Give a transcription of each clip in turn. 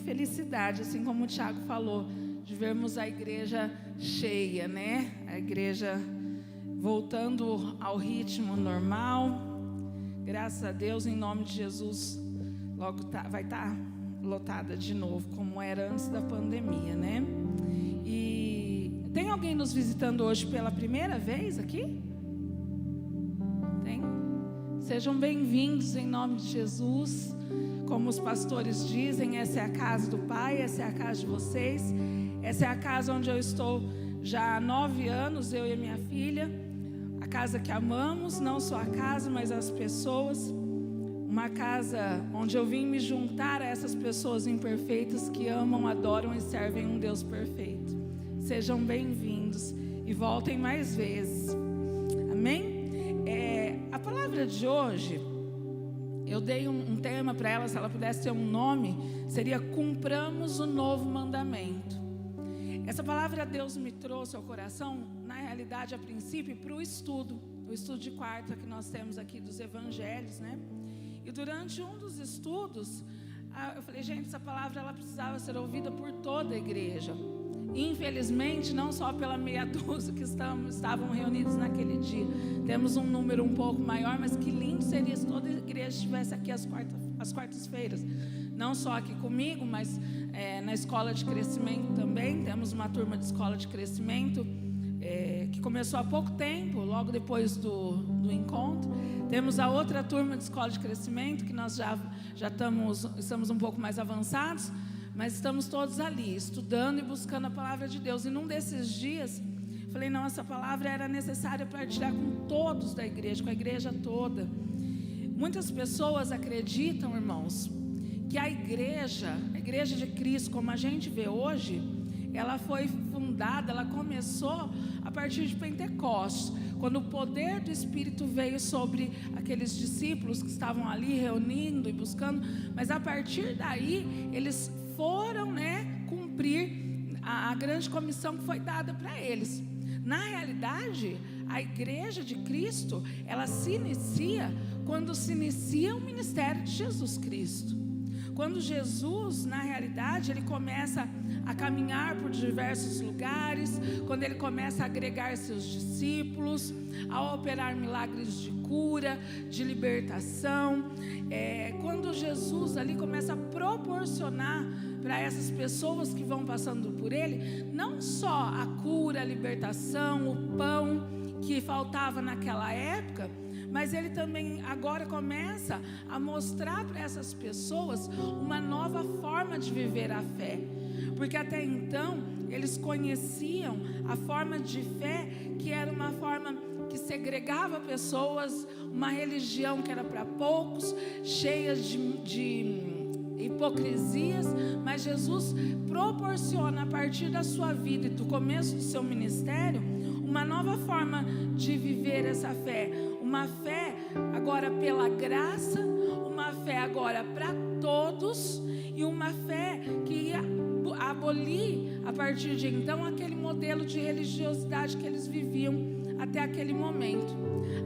felicidade, assim como o Tiago falou, de vermos a igreja cheia, né? A igreja voltando ao ritmo normal. Graças a Deus, em nome de Jesus, logo vai estar lotada de novo, como era antes da pandemia, né? E tem alguém nos visitando hoje pela primeira vez aqui? Tem? Sejam bem-vindos em nome de Jesus. Como os pastores dizem, essa é a casa do Pai, essa é a casa de vocês. Essa é a casa onde eu estou já há 9 anos, eu e a minha filha. A casa que amamos, não só a casa, mas as pessoas. Uma casa onde eu vim me juntar a essas pessoas imperfeitas que amam, adoram e servem um Deus perfeito. Sejam bem-vindos e voltem mais vezes. Amém? A palavra de hoje, eu dei um tema para ela, se ela pudesse ter um nome, seria Cumpramos o Novo Mandamento. Essa palavra Deus me trouxe ao coração, na realidade, a princípio, para o estudo de quarta que nós temos aqui dos evangelhos, né? E durante um dos estudos, eu falei, gente, essa palavra ela precisava ser ouvida por toda a igreja. Infelizmente, não só pela meia dúzia que estavam reunidos naquele dia. Temos um número um pouco maior, mas que lindo seria se toda a igreja estivesse aqui às quartas-feiras. Não só aqui comigo, mas na escola de crescimento também. Temos uma turma de escola de crescimento que começou há pouco tempo, logo depois do encontro. Temos a outra turma de escola de crescimento, que nós já estamos um pouco mais avançados, mas estamos todos ali, estudando e buscando a palavra de Deus. E num desses dias, falei, não, essa palavra era necessária partilhar com todos da igreja, com a igreja toda. Muitas pessoas acreditam, irmãos, que a igreja de Cristo, como a gente vê hoje, ela foi fundada, ela começou a partir de Pentecostes, quando o poder do Espírito veio sobre aqueles discípulos que estavam ali reunindo e buscando, mas a partir daí eles foram, cumprir a grande comissão que foi dada para eles. Na realidade, a igreja de Cristo, ela se inicia quando se inicia o ministério de Jesus Cristo. Quando Jesus, na realidade, ele começa a caminhar por diversos lugares, quando ele começa a agregar seus discípulos, a operar milagres de cura, de libertação, quando Jesus ali começa a proporcionar para essas pessoas que vão passando por ele, não só a cura, a libertação, o pão que faltava naquela época, mas ele também agora começa a mostrar para essas pessoas uma nova forma de viver a fé. Porque até então eles conheciam a forma de fé que era uma forma que segregava pessoas, uma religião que era para poucos, cheia de hipocrisias, mas Jesus proporciona a partir da sua vida e do começo do seu ministério uma nova forma de viver essa fé, uma fé agora pela graça, uma fé agora para todos e uma fé que ia abolir a partir de então aquele modelo de religiosidade que eles viviam até aquele momento.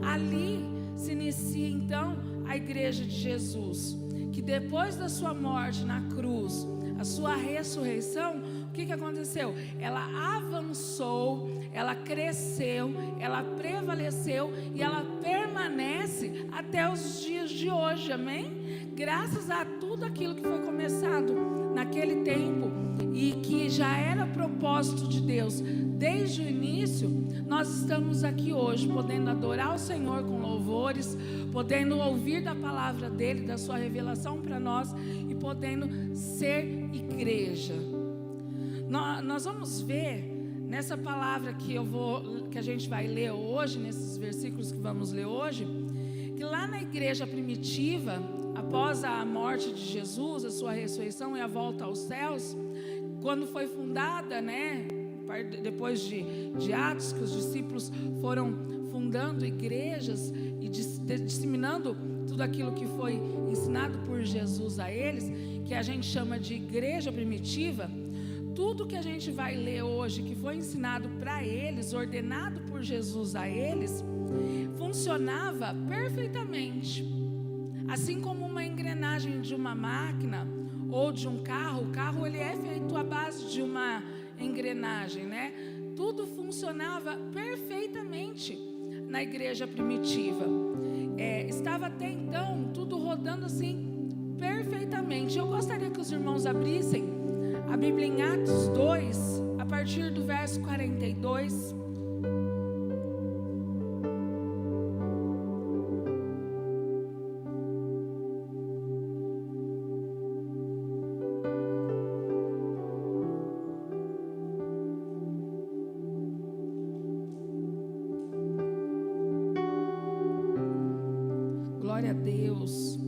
Ali se inicia então a igreja de Jesus, que depois da sua morte na cruz, a sua ressurreição, o que aconteceu? Ela avançou, ela cresceu, ela prevaleceu e ela permanece até os dias de hoje, amém? Graças a tudo aquilo que foi começado naquele tempo e que já era propósito de Deus desde o início, nós estamos aqui hoje podendo adorar o Senhor com louvores, podendo ouvir da palavra dele, da sua revelação para nós e podendo ser igreja. Nós vamos ver nessa palavra que a gente vai ler hoje, nesses versículos que vamos ler hoje, que lá na igreja primitiva, após a morte de Jesus, a sua ressurreição e a volta aos céus, quando foi fundada, depois de Atos, que os discípulos foram fundando igrejas e disseminando tudo aquilo que foi ensinado por Jesus a eles, que a gente chama de igreja primitiva. Tudo que a gente vai ler hoje, que foi ensinado para eles, ordenado por Jesus a eles, funcionava perfeitamente. Assim como uma engrenagem de uma máquina ou de um carro, o carro ele é feito à base de uma engrenagem, né? Tudo funcionava perfeitamente na igreja primitiva. Estava até então tudo rodando assim perfeitamente. Eu gostaria que os irmãos abrissem a Bíblia em Atos 2, a partir do verso 42. Glória a Deus.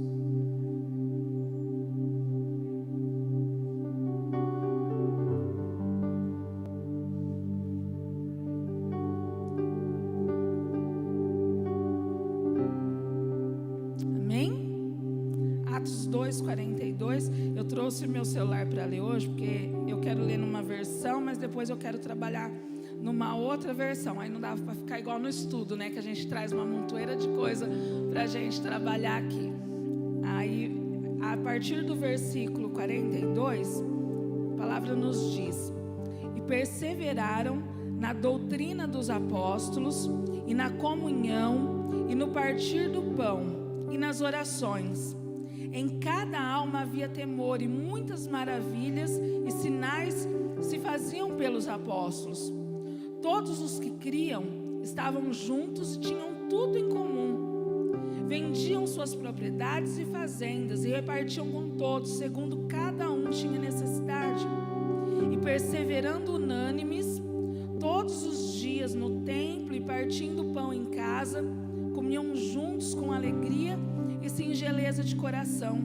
Atos 2, 42. Eu trouxe meu celular para ler hoje, porque eu quero ler numa versão, mas depois eu quero trabalhar numa outra versão. Aí não dava para ficar igual no estudo, né? Que a gente traz uma montoeira de coisa para a gente trabalhar aqui. Aí, a partir do versículo 42, a palavra nos diz: e perseveraram na doutrina dos apóstolos, e na comunhão, e no partir do pão, e nas orações. Em cada alma havia temor, e muitas maravilhas e sinais se faziam pelos apóstolos. Todos os que criam estavam juntos e tinham tudo em comum. Vendiam suas propriedades e fazendas e repartiam com todos, segundo cada um tinha necessidade. E perseverando unânimes, todos os dias no templo e partindo o pão em casa, comiam juntos com alegria e singeleza de coração,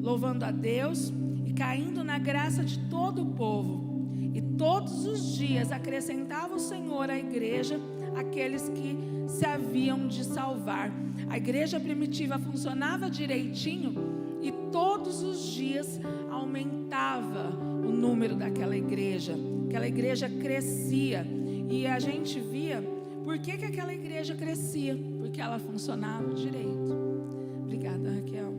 louvando a Deus e caindo na graça de todo o povo. E todos os dias acrescentava o Senhor à igreja aqueles que se haviam de salvar. A igreja primitiva funcionava direitinho e todos os dias aumentava o número daquela igreja. Aquela igreja crescia e a gente via por que aquela igreja crescia, porque ela funcionava direito. Obrigada, Raquel.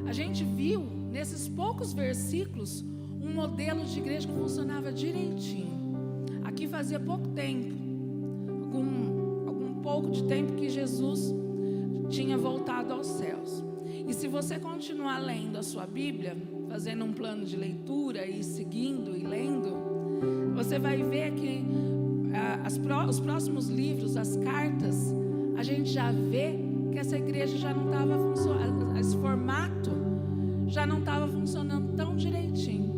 A gente viu nesses poucos versículos um modelo de igreja que funcionava direitinho. Aqui fazia pouco tempo, algum pouco de tempo que Jesus tinha voltado aos céus. E se você continuar lendo a sua Bíblia, fazendo um plano de leitura e seguindo e lendo, você vai ver que os próximos livros, as cartas, a gente já vê que essa igreja já não estava funcionando, esse formato já não estava funcionando tão direitinho.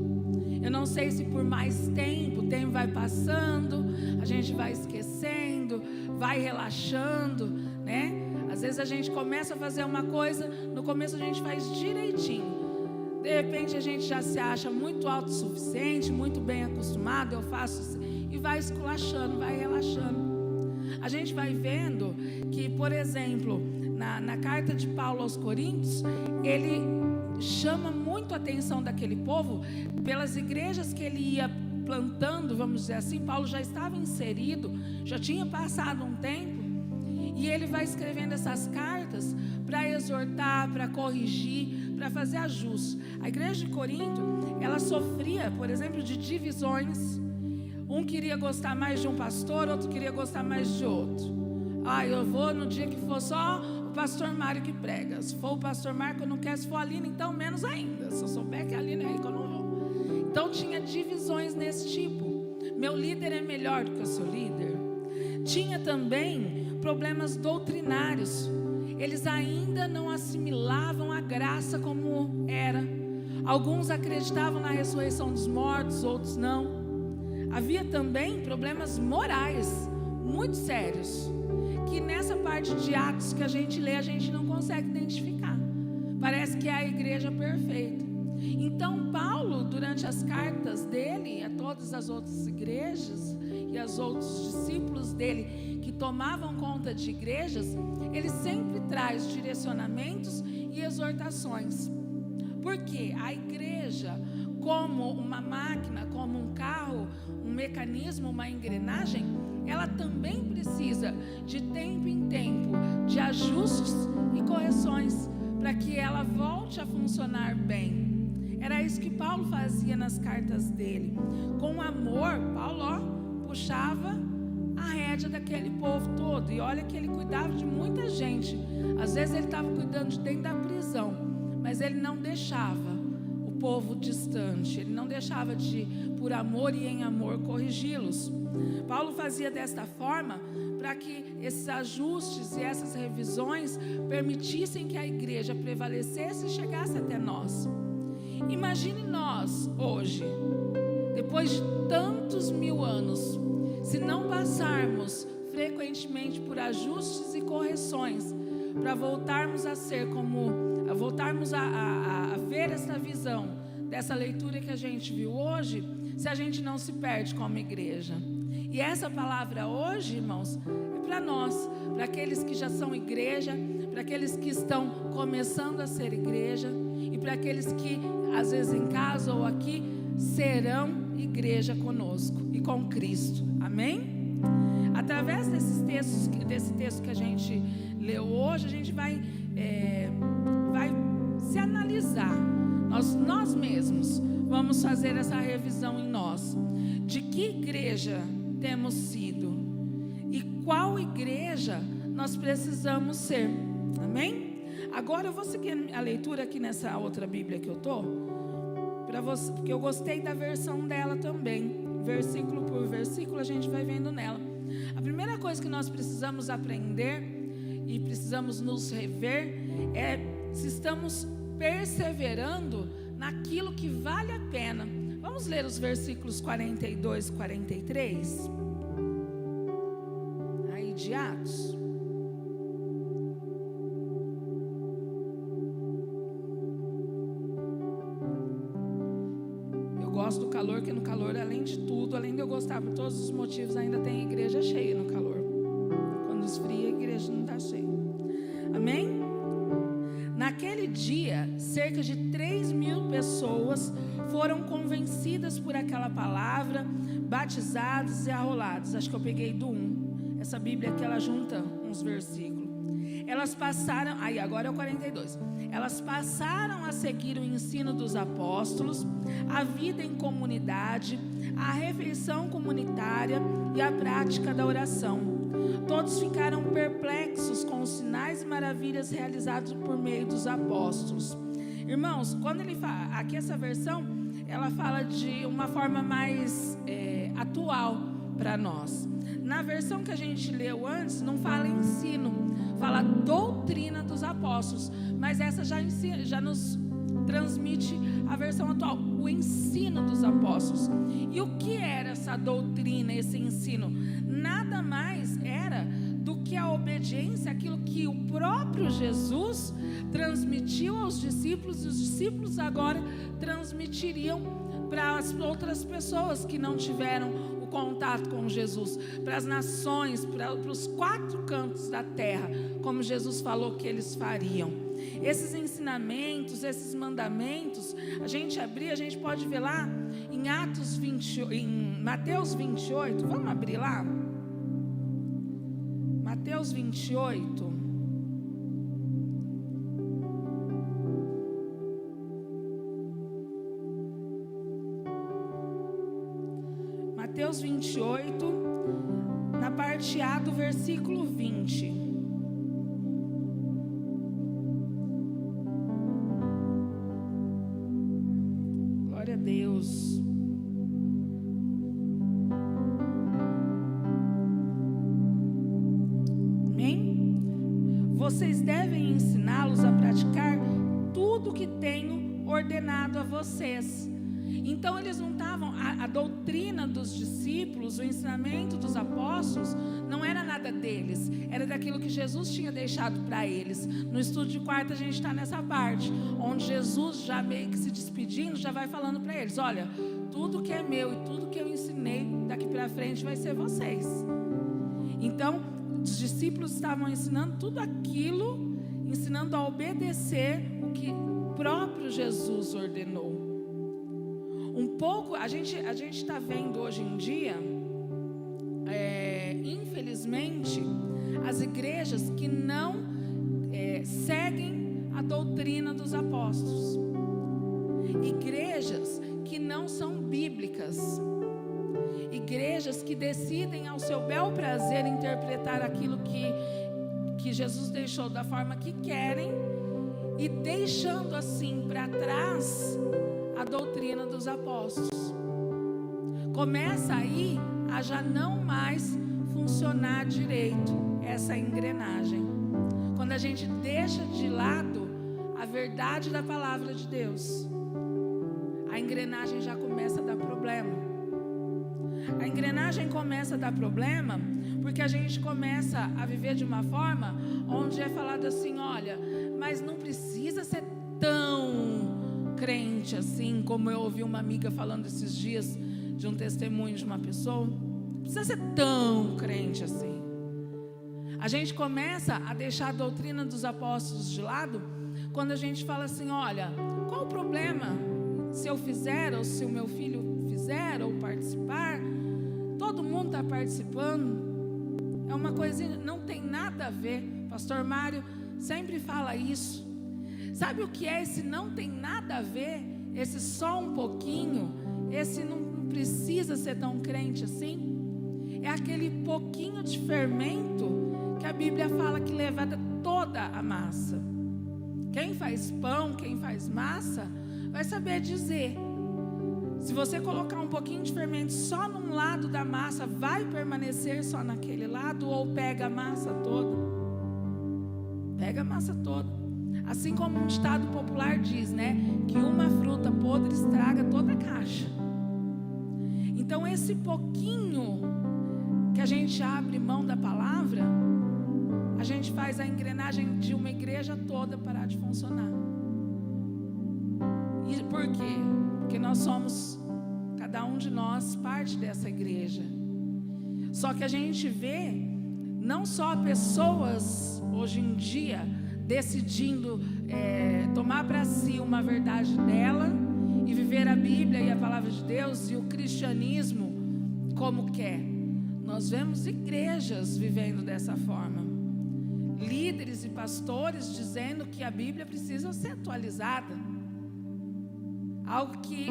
Eu não sei se por mais tempo, o tempo vai passando, a gente vai esquecendo, vai relaxando, né? Às vezes a gente começa a fazer uma coisa, no começo a gente faz direitinho. De repente a gente já se acha muito autossuficiente, muito bem acostumado, eu faço e vai esculachando, vai relaxando. A gente vai vendo que, por exemplo, na carta de Paulo aos Coríntios, ele chama muito a atenção daquele povo pelas igrejas que ele ia plantando, vamos dizer assim. Paulo já estava inserido, já tinha passado um tempo, e ele vai escrevendo essas cartas para exortar, para corrigir, para fazer ajustes. A igreja de Corinto, ela sofria, por exemplo, de divisões. Um queria gostar mais de um pastor, outro queria gostar mais de outro. Eu vou no dia que for só o pastor Mário que prega. Se for o pastor Marco, eu não quero. Se for a Aline, então menos ainda. Se eu souber que a Aline é aí, que eu não vou. Então tinha divisões nesse tipo. Meu líder é melhor do que o seu líder. Tinha também problemas doutrinários. Eles ainda não assimilavam a graça como era. Alguns acreditavam na ressurreição dos mortos, outros não. Havia também problemas morais muito sérios, que nessa parte de Atos que a gente lê, a gente não consegue identificar. Parece que é a igreja perfeita. Então Paulo, durante as cartas dele a todas as outras igrejas e aos outros discípulos dele que tomavam conta de igrejas, ele sempre traz direcionamentos e exortações. Porque a igreja, como uma máquina, como um carro, um mecanismo, uma engrenagem, ela também precisa de tempo em tempo de ajustes e correções para que ela volte a funcionar bem. Era isso que Paulo fazia nas cartas dele. Com amor, Paulo puxava a rédea daquele povo todo. E olha que ele cuidava de muita gente. Às vezes ele estava cuidando de dentro da prisão, mas ele não deixava o povo distante. Ele não deixava de, por amor e em amor, corrigi-los. Paulo fazia desta forma para que esses ajustes e essas revisões permitissem que a igreja prevalecesse e chegasse até nós. Imagine nós hoje, depois de tantos mil anos, se não passarmos frequentemente por ajustes e correções para voltarmos a ser voltarmos a ver essa visão dessa leitura que a gente viu hoje, se a gente não se perde como igreja. E essa palavra hoje, irmãos, é para nós, para aqueles que já são igreja, para aqueles que estão começando a ser igreja e para aqueles que às vezes em casa ou aqui serão igreja conosco e com Cristo. Amém? Através desse texto que a gente leu hoje, a gente vai se analisar. Nós mesmos vamos fazer essa revisão em nós. De que igreja temos sido? E qual igreja nós precisamos ser? Amém? Agora eu vou seguir a leitura aqui nessa outra Bíblia que eu estou, para você, porque eu gostei da versão dela também. Versículo por versículo a gente vai vendo nela. A primeira coisa que nós precisamos aprender e precisamos nos rever é se estamos perseverando naquilo que vale a pena. Vamos ler os versículos 42 e 43 aí de Atos. Gosto do calor, que no calor, além de tudo, além de eu gostar por todos os motivos, ainda tem igreja cheia no calor. Quando esfria, a igreja não está cheia. Amém? Naquele dia, cerca de 3.000 pessoas foram convencidas por aquela palavra, batizadas e arroladas. Acho que eu peguei do 1. Essa Bíblia aqui, ela junta uns versículos. Elas passaram, aí agora é o 42. Elas passaram a seguir o ensino dos apóstolos, a vida em comunidade, a refeição comunitária e a prática da oração. Todos ficaram perplexos com os sinais e maravilhas realizados por meio dos apóstolos. Irmãos, quando ele fala, aqui essa versão, ela fala de uma forma mais atual para nós. Na versão que a gente leu antes, não fala ensino, fala doutrina dos apóstolos, mas essa já nos transmite a versão atual, o ensino dos apóstolos. E o que era essa doutrina, esse ensino? Nada mais era do que a obediência àquilo que o próprio Jesus transmitiu aos discípulos, e os discípulos agora transmitiriam para as outras pessoas que não tiveram contato com Jesus, para as nações, para os 4 cantos da terra, como Jesus falou que eles fariam. Esses ensinamentos, esses mandamentos, a gente pode ver lá em em Mateus 28, vamos abrir lá? Mateus 28. Mateus 28, na parte A do versículo 20. Glória a Deus. Amém? Vocês devem ensiná-los a praticar tudo o que tenho ordenado a vocês. Então eles não estavam, a doutrina dos discípulos, o ensinamento dos apóstolos, não era nada deles, era daquilo que Jesus tinha deixado para eles. No estudo de quarta a gente está nessa parte, onde Jesus já meio que se despedindo, já vai falando para eles: olha, tudo que é meu e tudo que eu ensinei daqui para frente vai ser vocês. Então os discípulos estavam ensinando tudo aquilo, ensinando a obedecer o que o próprio Jesus ordenou. Um pouco, a gente está vendo hoje em dia, infelizmente, as igrejas que não seguem a doutrina dos apóstolos. Igrejas que não são bíblicas, igrejas que decidem ao seu bel prazer interpretar aquilo que Jesus deixou da forma que querem, e deixando assim para trás a doutrina dos apóstolos. Começa aí a já não mais funcionar direito essa engrenagem. Quando a gente deixa de lado a verdade da palavra de Deus, a engrenagem já começa a dar problema. A engrenagem começa a dar problema porque a gente começa a viver de uma forma onde é falado assim: olha, mas não precisa ser tão crente assim, como eu ouvi uma amiga falando esses dias de um testemunho de uma pessoa. Não precisa ser tão crente assim. A gente começa a deixar a doutrina dos apóstolos de lado quando a gente fala assim: olha, qual o problema se eu fizer, ou se o meu filho fizer, ou participar? Todo mundo está participando. É uma coisa, não tem nada a ver. Pastor Mário sempre fala isso. Sabe o que é esse não tem nada a ver? Esse só um pouquinho? Esse não precisa ser tão crente assim? É aquele pouquinho de fermento que a Bíblia fala que levada toda a massa. Quem faz pão, quem faz massa, vai saber dizer. Se você colocar um pouquinho de fermento só num lado da massa, vai permanecer só naquele lado, ou pega a massa toda? Pega a massa toda. Assim como um ditado popular diz, né? Que uma fruta podre estraga toda a caixa. Então esse pouquinho que a gente abre mão da palavra, a gente faz a engrenagem de uma igreja toda parar de funcionar. E por quê? Porque nós somos, cada um de nós, parte dessa igreja. Só que a gente vê não só pessoas hoje em dia decidindo tomar para si uma verdade dela e viver a Bíblia e a palavra de Deus e o cristianismo como quer. Nós vemos igrejas vivendo dessa forma, líderes e pastores dizendo que a Bíblia precisa ser atualizada, algo que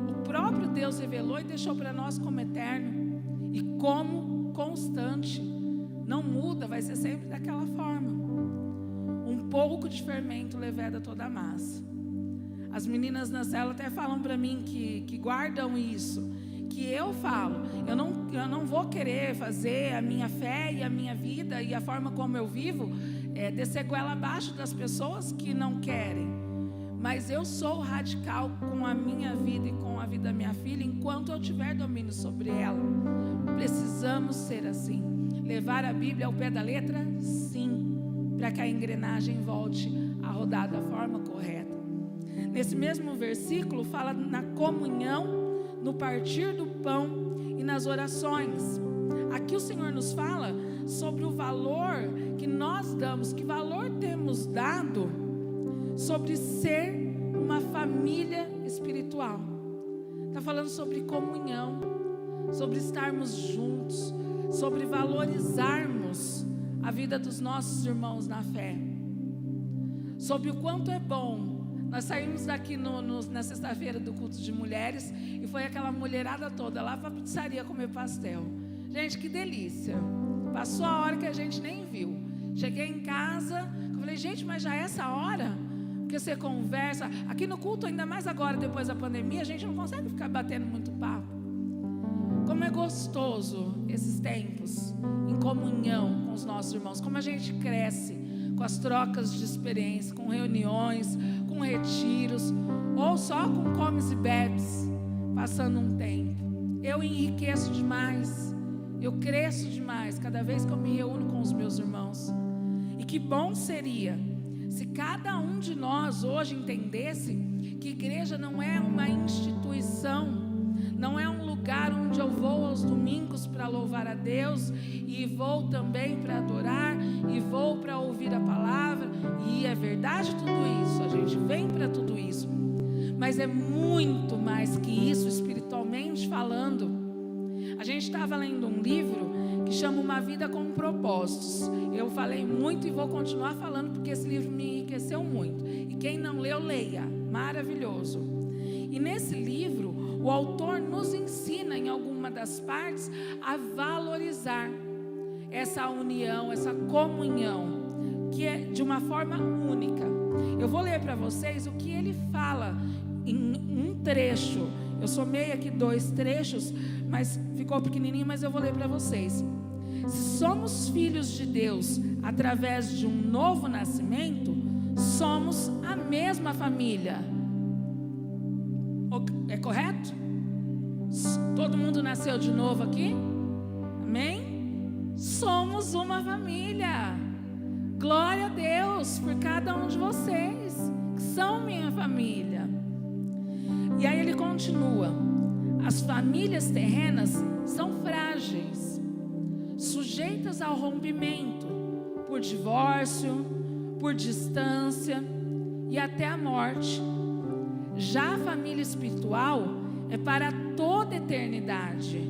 o próprio Deus revelou e deixou para nós como eterno e como constante. Não muda, vai ser sempre daquela forma. Um pouco de fermento leveda toda a massa. As meninas na cela até falam para mim que guardam isso, que eu falo, eu não vou querer fazer a minha fé e a minha vida e a forma como eu vivo descer goela abaixo das pessoas que não querem. Mas eu sou radical com a minha vida e com a vida da minha filha enquanto eu tiver domínio sobre ela. Precisamos ser assim. Levar a Bíblia ao pé da letra? Sim, para que a engrenagem volte a rodar da forma correta. Nesse mesmo versículo fala na comunhão, no partir do pão e nas orações. Aqui o Senhor nos fala sobre o valor que nós damos, que valor temos dado sobre ser uma família espiritual. Está falando sobre comunhão, sobre estarmos juntos, sobre valorizarmos a vida dos nossos irmãos na fé, sobre o quanto é bom. Nós saímos daqui na sexta-feira do culto de mulheres e foi aquela mulherada toda lá para a pizzaria comer pastel. Gente, que delícia. Passou a hora que a gente nem viu. Cheguei em casa, eu falei, gente, mas já é essa hora? Porque você conversa. Aqui no culto, ainda mais agora, depois da pandemia, a gente não consegue ficar batendo muito papo. Como é gostoso esses tempos em comunhão com os nossos irmãos. Como a gente cresce com as trocas de experiência, com reuniões, com retiros, ou só com comes e bebes, passando um tempo. Eu enriqueço demais, eu cresço demais cada vez que eu me reúno com os meus irmãos. E que bom seria se cada um de nós hoje entendesse que igreja não é uma instituição, não é um lugar onde eu vou aos domingos para louvar a Deus e vou também para adorar e vou para ouvir a palavra, e é verdade tudo isso, a gente vem para tudo isso, mas é muito mais que isso espiritualmente falando. A gente estava lendo um livro que chama Uma Vida com Propósitos. Eu falei muito e vou continuar falando porque esse livro me enriqueceu muito. E quem não leu, leia. Maravilhoso. E nesse livro, o autor nos ensina em alguma das partes a valorizar essa união, essa comunhão, que é de uma forma única. Eu vou ler para vocês o que ele fala em um trecho. Eu somei aqui 2 trechos, mas ficou pequenininho, mas eu vou ler para vocês. Se somos filhos de Deus através de um novo nascimento, somos a mesma família. É correto? Todo mundo nasceu de novo aqui? Amém? Somos uma família. Glória a Deus por cada um de vocês, que são minha família. E aí ele continua: as famílias terrenas são frágeis, sujeitas ao rompimento, por divórcio, por distância e até a morte. Já a família espiritual é para toda a eternidade,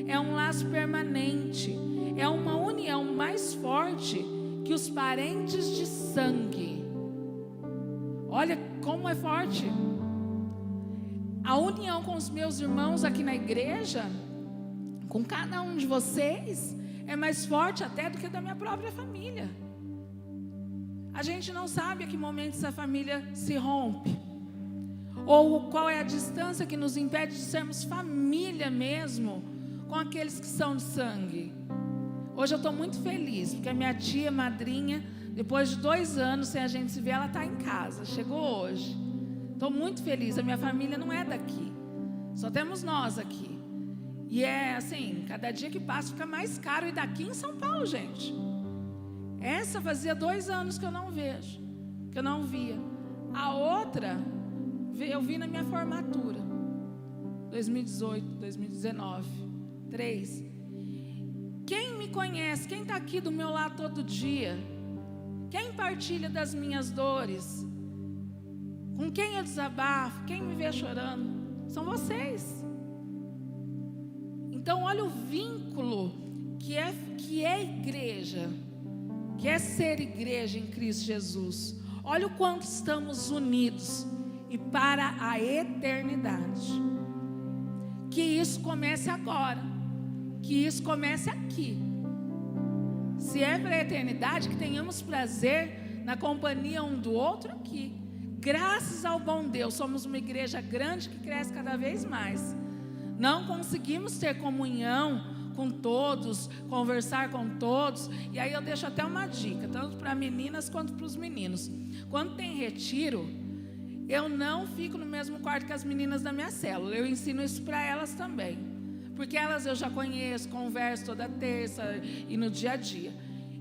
é um laço permanente, é uma união mais forte que os parentes de sangue. Olha como é forte. A união com os meus irmãos aqui na igreja, com cada um de vocês, é mais forte até do que da minha própria família. A gente não sabe a que momento essa família se rompe, ou qual é a distância que nos impede de sermos família mesmo com aqueles que são de sangue. Hoje eu estou muito feliz, porque a minha tia madrinha, depois de 2 anos sem a gente se ver, ela está em casa, chegou hoje. Estou muito feliz, a minha família não é daqui, só temos nós aqui. E é assim, cada dia que passa fica mais caro, e daqui em São Paulo, gente. Essa fazia 2 anos que eu não vejo, que eu não via. A outra, eu vi na minha formatura, 2018, 2019, 3. Quem me conhece, quem está aqui do meu lado todo dia, quem partilha das minhas dores, com quem eu desabafo, quem me vê chorando, são vocês. Então olha o vínculo que é igreja, que é ser igreja em Cristo Jesus. Olha o quanto estamos unidos e para a eternidade. Que isso comece agora, que isso comece aqui. Se é para a eternidade, que tenhamos prazer na companhia um do outro aqui. Graças ao bom Deus, somos uma igreja grande que cresce cada vez mais. Não conseguimos ter comunhão com todos, conversar com todos. E aí eu deixo até uma dica, tanto para meninas quanto para os meninos. Quando tem retiro, eu não fico no mesmo quarto que as meninas da minha célula. Eu ensino isso para elas também, porque elas eu já conheço, converso toda terça e no dia a dia.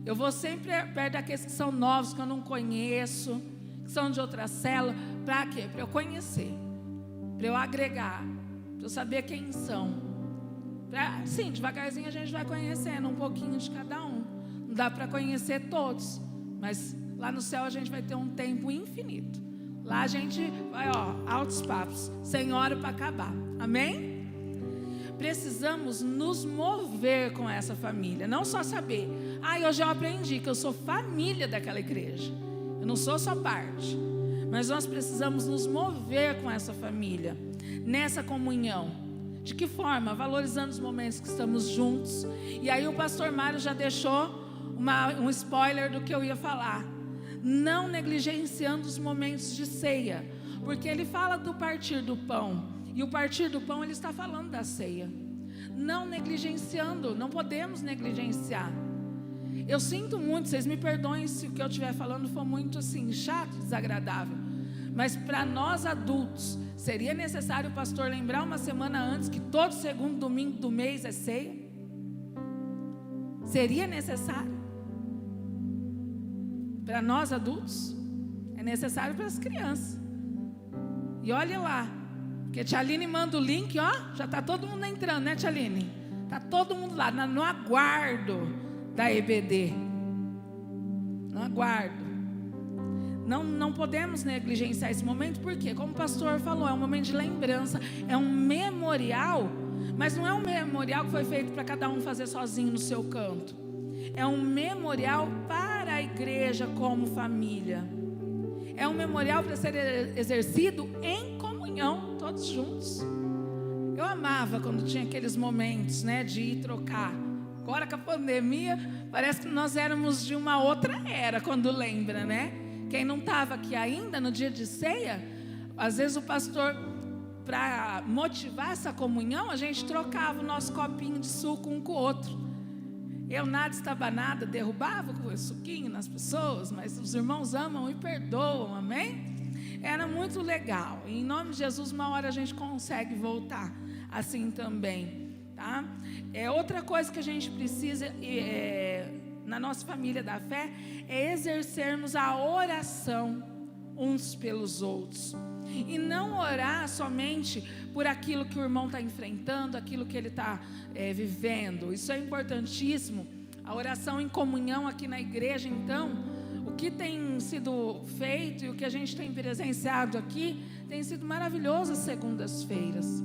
Eu vou sempre perto daqueles que são novos, que eu não conheço, que são de outra célula. Para quê? Para eu conhecer, para eu agregar, para eu saber quem são. Sim, devagarzinho a gente vai conhecendo um pouquinho de cada um. Não dá para conhecer todos, mas lá no céu a gente vai ter um tempo infinito. Lá a gente vai, altos papos, sem hora para acabar. Amém? Precisamos nos mover com essa família. Não só saber, hoje eu aprendi que eu sou família daquela igreja. Eu não sou só parte. Mas nós precisamos nos mover com essa família, nessa comunhão. De que forma? Valorizando os momentos que estamos juntos. E aí o pastor Mário já deixou um spoiler do que eu ia falar. Não negligenciando os momentos de ceia, porque ele fala do partir do pão, e o partir do pão ele está falando da ceia. Não negligenciando, não podemos negligenciar. Eu sinto muito, vocês me perdoem se o que eu estiver falando for muito assim, chato, desagradável, mas para nós adultos, seria necessário o pastor lembrar uma semana antes que todo segundo domingo do mês é ceia? Seria necessário? Para nós adultos, é necessário para as crianças. E olha lá, porque a Tia Aline manda o link, já está todo mundo entrando, né, Tia Aline? Está todo mundo lá, no aguardo da EBD. No aguardo. Não podemos negligenciar esse momento, porque, como o pastor falou, é um momento de lembrança, é um memorial Mas não é um memorial que foi feito para cada um fazer sozinho no seu canto. É um memorial para a igreja como família. É um memorial para ser exercido em comunhão, todos juntos. Eu amava quando tinha aqueles momentos, né, de ir trocar. Agora com a pandemia, parece que nós éramos de uma outra era, quando lembra, né? Quem não estava aqui ainda, no dia de ceia, às vezes o pastor, para motivar essa comunhão, a gente trocava o nosso copinho de suco um com o outro. Eu nada estava nada, derrubava com o suquinho nas pessoas, mas os irmãos amam e perdoam, amém? Era muito legal. E em nome de Jesus, uma hora a gente consegue voltar assim também, tá? Outra coisa que a gente precisa na nossa família da fé é exercermos a oração uns pelos outros. E não orar somente por aquilo que o irmão está enfrentando, aquilo que ele está vivendo. Isso é importantíssimo. A oração em comunhão aqui na igreja, então, o que tem sido feito e o que a gente tem presenciado aqui, tem sido maravilhoso as segundas-feiras.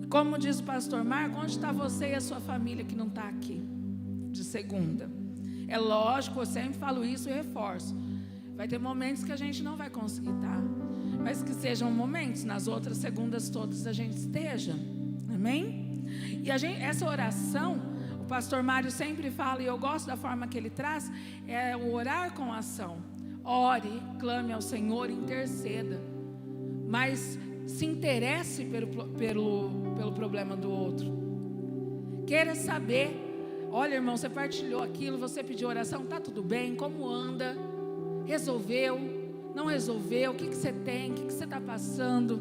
Como diz o pastor Marco, onde está você e a sua família que não está aqui, de segunda? É lógico, eu sempre falo isso e reforço. Vai ter momentos que a gente não vai conseguir estar, mas que sejam momentos, nas outras segundas todas a gente esteja, amém? E essa oração, o pastor Mário sempre fala, e eu gosto da forma que ele traz, é o orar com ação. Ore, clame ao Senhor, interceda, mas se interesse pelo problema do outro. Queira saber, olha irmão, você partilhou aquilo, você pediu oração, está tudo bem, como anda? Resolveu? Não resolveu? O que você tem? O que você está passando?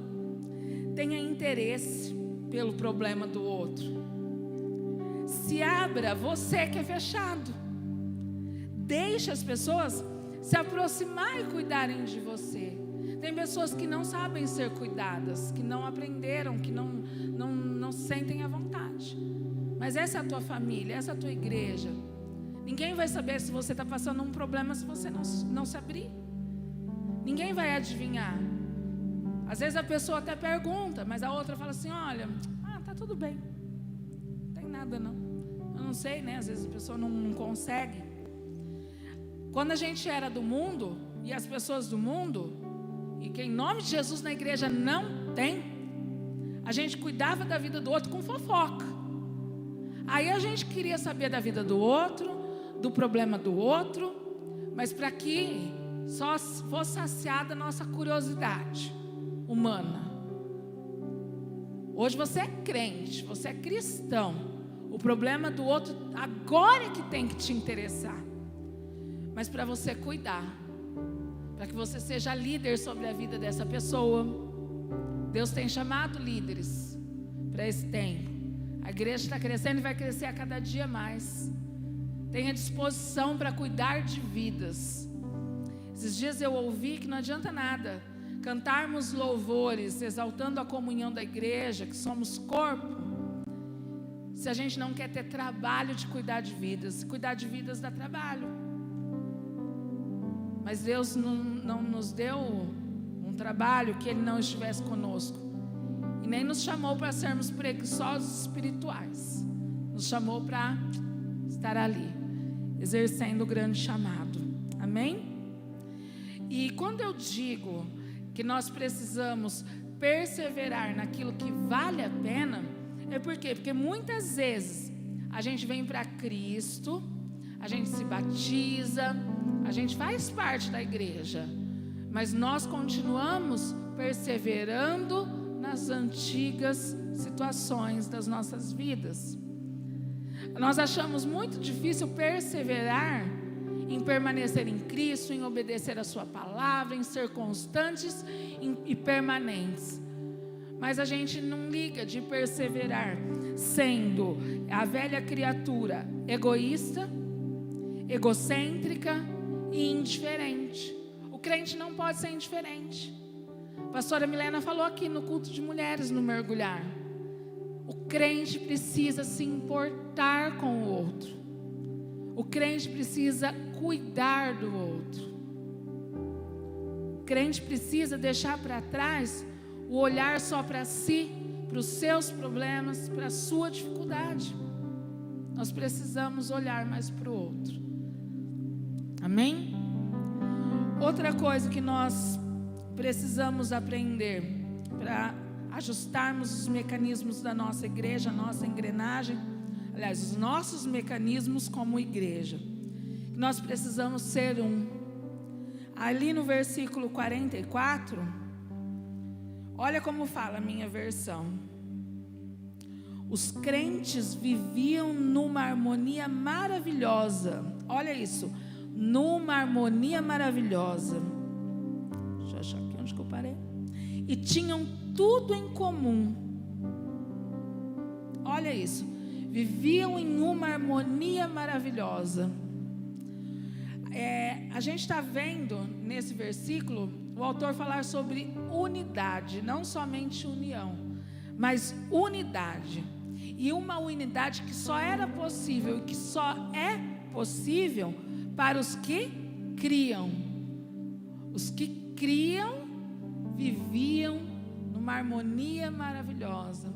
Tenha interesse pelo problema do outro. Se abra, você que é fechado. Deixe as pessoas se aproximar e cuidarem de você. Tem pessoas que não sabem ser cuidadas, que não aprenderam, que não sentem à vontade. Mas essa é a tua família, essa é a tua igreja. Ninguém vai saber se você está passando um problema se você não se abrir. Ninguém vai adivinhar. Às vezes a pessoa até pergunta, mas a outra fala assim, olha, tá tudo bem. Não tem nada não. Eu não sei, né? Às vezes a pessoa não consegue. Quando a gente era do mundo, e as pessoas do mundo, e que em nome de Jesus na igreja não tem, a gente cuidava da vida do outro com fofoca. Aí a gente queria saber da vida do outro, do problema do outro, mas para que só fosse saciada a nossa curiosidade humana. Hoje você é crente, você é cristão. O problema do outro agora é que tem que te interessar. Mas para você cuidar, para que você seja líder sobre a vida dessa pessoa. Deus tem chamado líderes para esse tempo. A igreja está crescendo e vai crescer a cada dia mais. Tenha disposição para cuidar de vidas. Esses dias eu ouvi que não adianta nada cantarmos louvores, exaltando a comunhão da igreja, que somos corpo, se a gente não quer ter trabalho de cuidar de vidas. Cuidar de vidas dá trabalho. Mas Deus não nos deu um trabalho que Ele não estivesse conosco. E nem nos chamou para sermos preguiçosos espirituais. Nos chamou para estar ali, exercendo o grande chamado. Amém? E quando eu digo que nós precisamos perseverar naquilo que vale a pena, é por quê? Porque muitas vezes a gente vem para Cristo, a gente se batiza, a gente faz parte da igreja, mas nós continuamos perseverando nas antigas situações das nossas vidas. Nós achamos muito difícil perseverar em permanecer em Cristo, em obedecer a sua palavra, em ser constantes e permanentes. Mas a gente não liga de perseverar sendo a velha criatura egoísta, egocêntrica e indiferente. O crente não pode ser indiferente. A pastora Milena falou aqui no culto de mulheres no Mergulhar. O crente precisa se importar com o outro. O crente precisa cuidar do outro. O crente precisa deixar para trás o olhar só para si, para os seus problemas, para a sua dificuldade. Nós precisamos olhar mais para o outro. Amém? Outra coisa que nós precisamos aprender para ajustarmos os mecanismos da nossa igreja, a nossa engrenagem, aliás, os nossos mecanismos como igreja. Nós precisamos ser ali no versículo 44, olha como fala a minha versão. Os crentes viviam numa harmonia maravilhosa. Olha isso, numa harmonia maravilhosa. Deixa eu achar aqui onde que eu parei. E tinham tudo em comum. Olha isso, viviam em uma harmonia maravilhosa. A gente está vendo nesse versículo o autor falar sobre unidade, não somente união, mas unidade. E uma unidade que só era possível e que só é possível para os que criam. Os que criam viviam numa harmonia maravilhosa.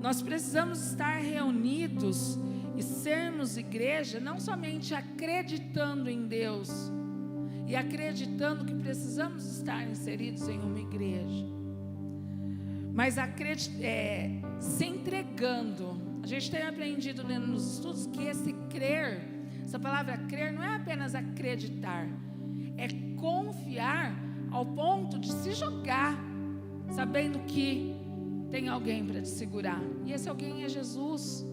Nós precisamos estar reunidos e sermos igreja, não somente acreditando em Deus e acreditando que precisamos estar inseridos em uma igreja, mas se entregando. A gente tem aprendido lendo nos estudos que esse crer, essa palavra crer não é apenas acreditar, é confiar ao ponto de se jogar, sabendo que tem alguém para te segurar, e esse alguém é Jesus.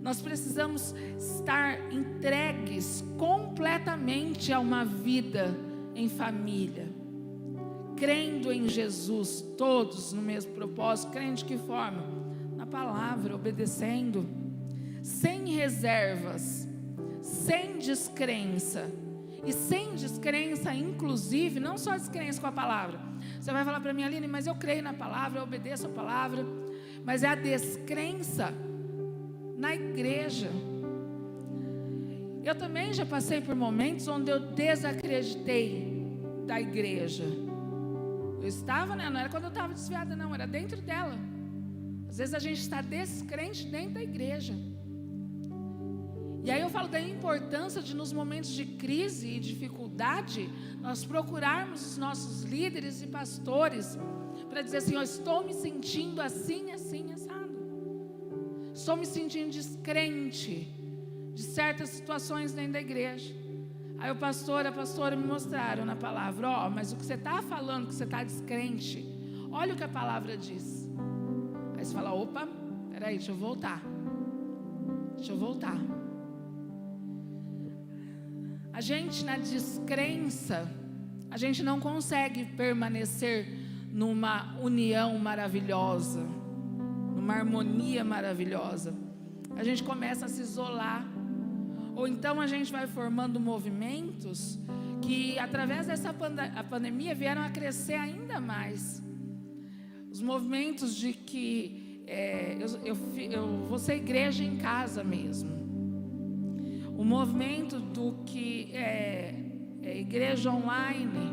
Nós precisamos estar entregues completamente a uma vida em família, crendo em Jesus, todos no mesmo propósito. Crendo de que forma? Na palavra, obedecendo, sem reservas, sem descrença. E sem descrença, inclusive, não só descrença com a palavra. Você vai falar para mim, Aline, mas eu creio na palavra, eu obedeço a palavra. Mas é a descrença na igreja. Eu também já passei por momentos onde eu desacreditei da igreja. Eu estava, né? Não era quando eu estava desviada, não, era dentro dela. Às vezes a gente está descrente dentro da igreja. E aí eu falo da importância de, nos momentos de crise e dificuldade, nós procurarmos os nossos líderes e pastores para dizer assim: eu estou me sentindo assim, assim, assado. Estou me sentindo descrente de certas situações dentro da igreja. Aí o pastor, a pastora me mostraram na palavra: mas o que você está falando, que você está descrente, olha o que a palavra diz. Aí você fala: opa, peraí, deixa eu voltar. A gente, na descrença, a gente não consegue permanecer numa união maravilhosa, numa harmonia maravilhosa. A gente começa a se isolar, ou então a gente vai formando movimentos que, através dessa pandemia, vieram a crescer ainda mais. Os movimentos de que eu vou ser igreja em casa mesmo. O movimento do que é igreja online,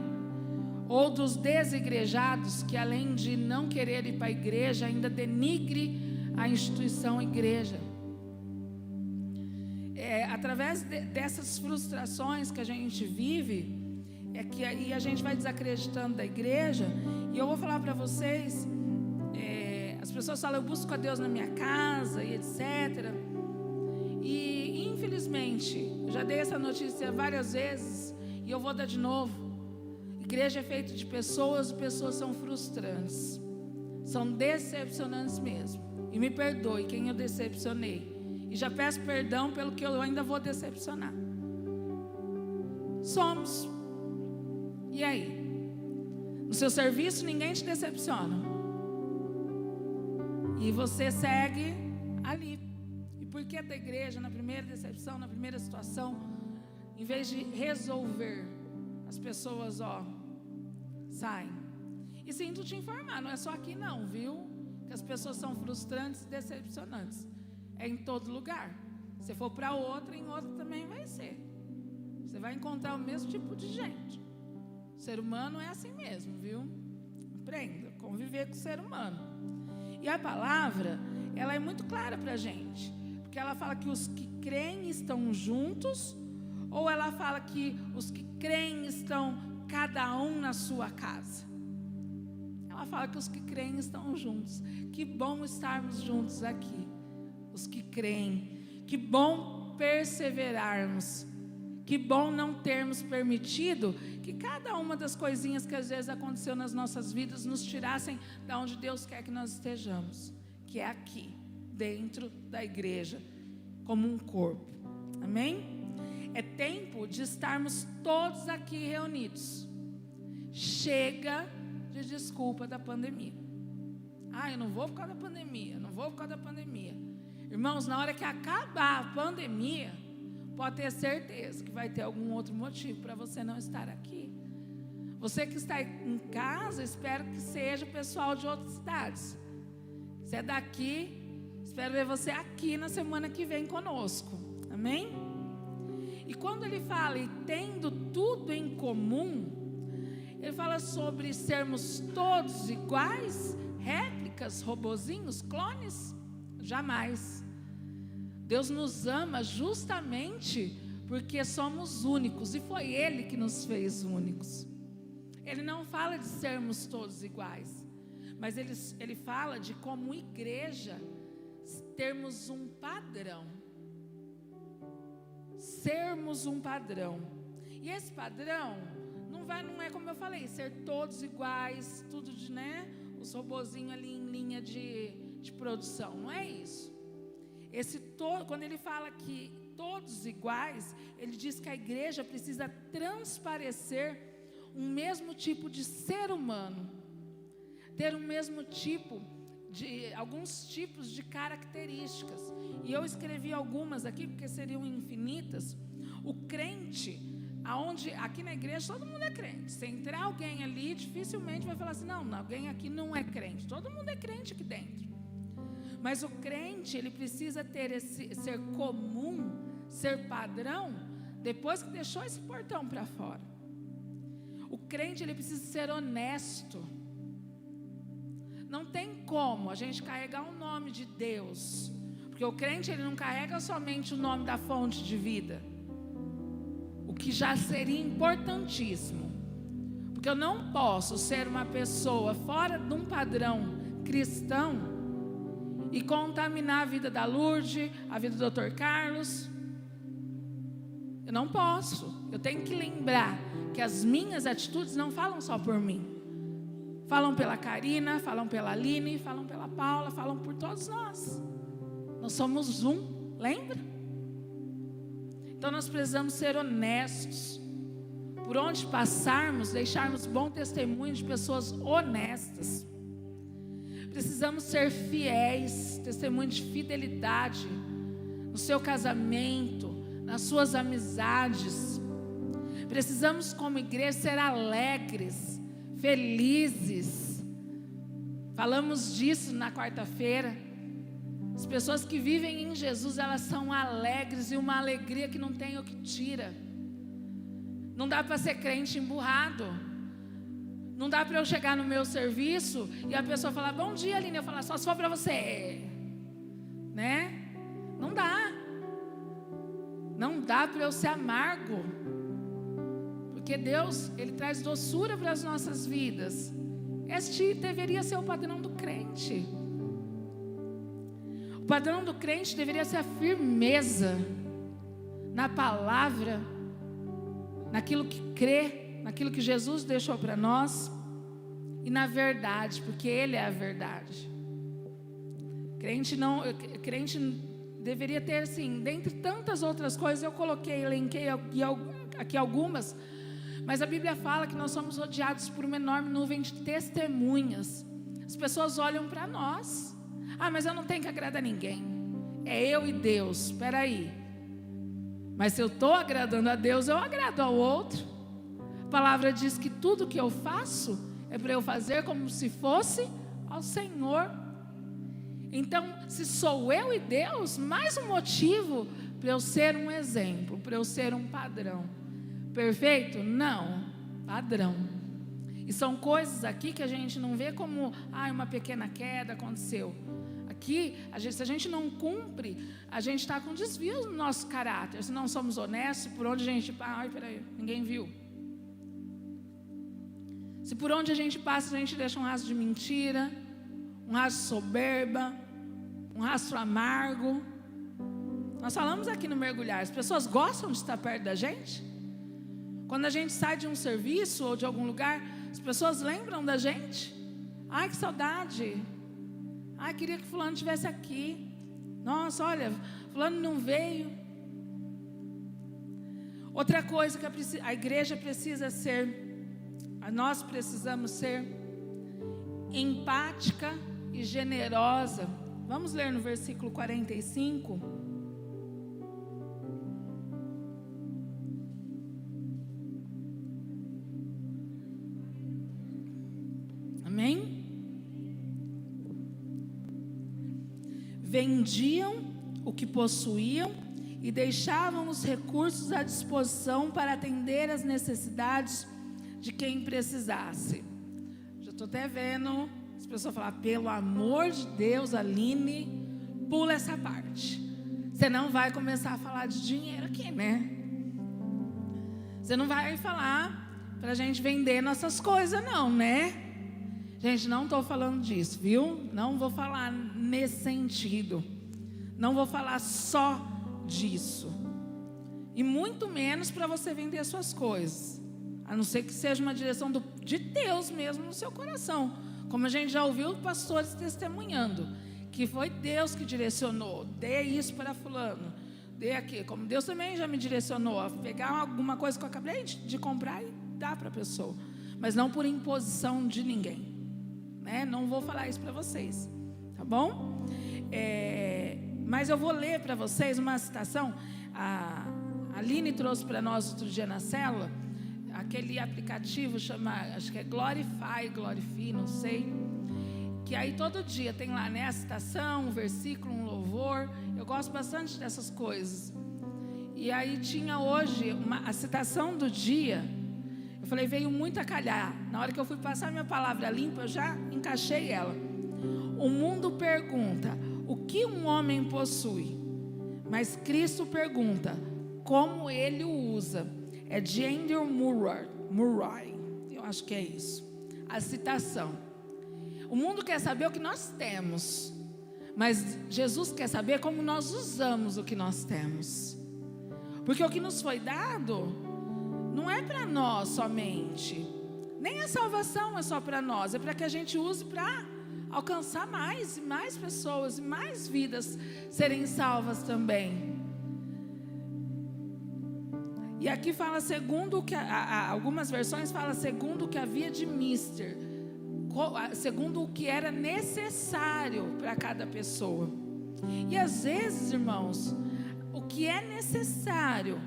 ou dos desigrejados, que além de não querer ir para a igreja, ainda denigre a instituição igreja. Através dessas frustrações que a gente vive, que aí a gente vai desacreditando da igreja. E eu vou falar para vocês, as pessoas falam: eu busco a Deus na minha casa e etc. E infelizmente, eu já dei essa notícia várias vezes e eu vou dar de novo. Igreja é feita de pessoas, e pessoas são frustrantes, são decepcionantes mesmo. E me perdoe quem eu decepcionei, e já peço perdão pelo que eu ainda vou decepcionar. Somos. E aí? No seu serviço ninguém te decepciona, e você segue ali. E por que da igreja, na primeira decepção, na primeira situação, em vez de resolver, as pessoas saem? E sinto te informar, não é só aqui não, viu? Que as pessoas são frustrantes e decepcionantes. É em todo lugar. Se for para outra, em outra também vai ser. Você vai encontrar o mesmo tipo de gente. O ser humano é assim mesmo, viu? Aprenda a conviver com o ser humano. E a palavra, ela é muito clara para a gente. Porque ela fala que os que creem estão juntos, ou ela fala que os que creem estão cada um na sua casa. Ela fala que os que creem estão juntos. Que bom estarmos juntos aqui. Os que creem. Que bom perseverarmos. Que bom não termos permitido que cada uma das coisinhas que às vezes aconteceu nas nossas vidas nos tirassem da onde Deus quer que nós estejamos, que é aqui, dentro da igreja, como um corpo. Amém? É tempo de estarmos todos aqui reunidos. Chega de desculpa da pandemia. Eu não vou por causa da pandemia, não vou por causa da pandemia. Irmãos, na hora que acabar a pandemia, pode ter certeza que vai ter algum outro motivo para você não estar aqui. Você que está em casa, espero que seja o pessoal de outras cidades. Se é daqui, espero ver você aqui na semana que vem conosco. Amém? E quando ele fala, e tendo tudo em comum, ele fala sobre sermos todos iguais, réplicas, robozinhos, clones? Jamais. Deus nos ama justamente porque somos únicos, e foi Ele que nos fez únicos. Ele não fala de sermos todos iguais, mas ele fala de como igreja termos um padrão, sermos um padrão. E esse padrão não é como eu falei, ser todos iguais, tudo de, os robozinhos ali em linha de produção, não é isso. Quando ele fala que todos iguais, ele diz que a igreja precisa transparecer um mesmo tipo de ser humano, ter um mesmo tipo alguns tipos de características. E eu escrevi algumas aqui porque seriam infinitas. O crente, aqui na igreja todo mundo é crente. Se entrar alguém ali, dificilmente vai falar assim, não, alguém aqui não é crente. Todo mundo é crente aqui dentro. Mas o crente, ele precisa ter ser comum, ser padrão, depois que deixou esse portão para fora. O crente, ele precisa ser honesto. Não tem como a gente carregar o nome de Deus, porque o crente, ele não carrega somente o nome da fonte de vida, o que já seria importantíssimo, porque eu não posso ser uma pessoa fora de um padrão cristão e contaminar a vida da Lourdes, a vida do Dr. Carlos. Eu não posso. Eu tenho que lembrar que as minhas atitudes não falam só por mim. Falam pela Karina, falam pela Aline, falam pela Paula, falam por todos nós. Nós somos um, lembra? Então nós precisamos ser honestos. Por onde passarmos, deixarmos bom testemunho de pessoas honestas. Precisamos ser fiéis, testemunho de fidelidade no seu casamento, nas suas amizades. Precisamos, como igreja, ser alegres, felizes. Falamos disso na quarta-feira. As pessoas que vivem em Jesus, elas são alegres, e uma alegria que não tem o que tira. Não dá para ser crente emburrado. Não dá para eu chegar no meu serviço e a pessoa falar, bom dia, Aline, eu falar, só se for para você, Não dá. Não dá para eu ser amargo, porque Deus, Ele traz doçura para as nossas vidas. Este deveria ser o padrão do crente. O padrão do crente deveria ser a firmeza na palavra, naquilo que crê, naquilo que Jesus deixou para nós, e na verdade, porque Ele é a verdade. Crente deveria ter, assim, dentre tantas outras coisas, eu elenquei aqui algumas, mas a Bíblia fala que nós somos rodeados por uma enorme nuvem de testemunhas. As pessoas olham para nós, mas eu não tenho que agradar ninguém, é eu e Deus. Espera aí, mas se eu estou agradando a Deus, eu agrado ao outro. A palavra diz que tudo que eu faço é para eu fazer como se fosse ao Senhor. Então, se sou eu e Deus, mais um motivo para eu ser um exemplo, para eu ser um padrão. Perfeito? Não, padrão. E são coisas aqui que a gente não vê como uma pequena queda aconteceu. Aqui, se a gente não cumpre, a gente está com desvio no nosso caráter. Se não somos honestos, por onde a gente passa, peraí, ninguém viu. Se por onde a gente passa, a gente deixa um rastro de mentira, um rastro de soberba, um rastro amargo. Nós falamos aqui no Mergulhar, as pessoas gostam de estar perto da gente. Quando a gente sai de um serviço ou de algum lugar, as pessoas lembram da gente. Ai, que saudade. Ai, queria que fulano estivesse aqui. Nossa, olha, fulano não veio. Outra coisa que a igreja precisa ser, nós precisamos ser empática e generosa. Vamos ler no versículo 45. Amém? Vendiam o que possuíam e deixavam os recursos à disposição para atender às necessidades de quem precisasse. Já estou até vendo as pessoas falar, pelo amor de Deus, Aline, pula essa parte. Você não vai começar a falar de dinheiro aqui, né? Você não vai falar para a gente vender nossas coisas, não, né? Gente, não estou falando disso, viu? Não vou falar nesse sentido. Não vou falar só disso. E muito menos para você vender as suas coisas. A não ser que seja uma direção de Deus mesmo no seu coração. Como a gente já ouviu pastores testemunhando. Que foi Deus que direcionou. Dê isso para fulano. Dê aqui. Como Deus também já me direcionou a pegar alguma coisa que eu acabei de comprar e dar para a pessoa. Mas não por imposição de ninguém. Né? Não vou falar isso para vocês, tá bom? Mas eu vou ler para vocês uma citação. A Aline trouxe para nós outro dia na célula, aquele aplicativo chama, acho que é Glorify, não sei, que aí todo dia tem lá, né, a citação, um versículo, um louvor. Eu gosto bastante dessas coisas. E aí tinha hoje a citação do dia. Eu falei, veio muito a calhar. Na hora que eu fui passar minha palavra limpa, eu já encaixei ela. O mundo pergunta, o que um homem possui? Mas Cristo pergunta, como ele o usa? É de Andrew Murray. Eu acho que é isso. A citação. O mundo quer saber o que nós temos. Mas Jesus quer saber como nós usamos o que nós temos. Porque o que nos foi dado não é para nós somente. Nem a salvação é só para nós. É para que a gente use para alcançar mais e mais pessoas e mais vidas serem salvas também. E aqui fala segundo o que algumas versões falam segundo o que havia de mister, segundo o que era necessário para cada pessoa. E às vezes, irmãos, o que é necessário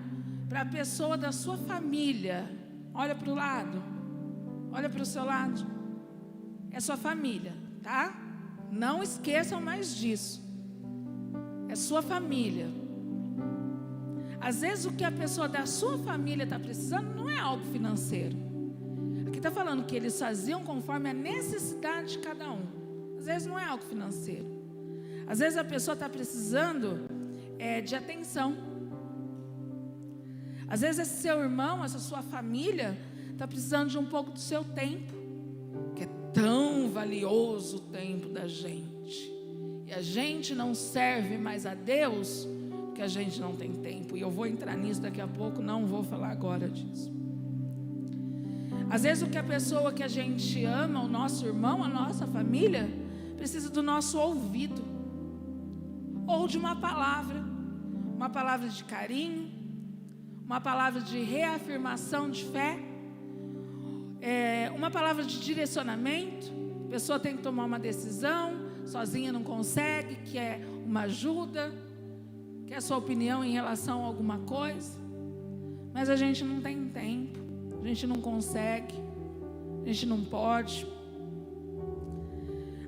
para a pessoa da sua família, olha para o lado, olha para o seu lado, é sua família, tá? Não esqueçam mais disso, é sua família. Às vezes o que a pessoa da sua família está precisando não é algo financeiro. Aqui está falando que eles faziam conforme a necessidade de cada um. Às vezes não é algo financeiro. Às vezes a pessoa está precisando de atenção. Às vezes esse seu irmão, essa sua família está precisando de um pouco do seu tempo, que é tão valioso o tempo da gente. E a gente não serve mais a Deus porque a gente não tem tempo. E eu vou entrar nisso daqui a pouco, não vou falar agora disso. Às vezes o que a pessoa que a gente ama, o nosso irmão, a nossa família, precisa do nosso ouvido. Ou de uma palavra de carinho, uma palavra de reafirmação de fé, uma palavra de direcionamento. A pessoa tem que tomar uma decisão, sozinha não consegue, quer uma ajuda, quer a sua opinião em relação a alguma coisa, mas a gente não tem tempo, a gente não consegue, a gente não pode.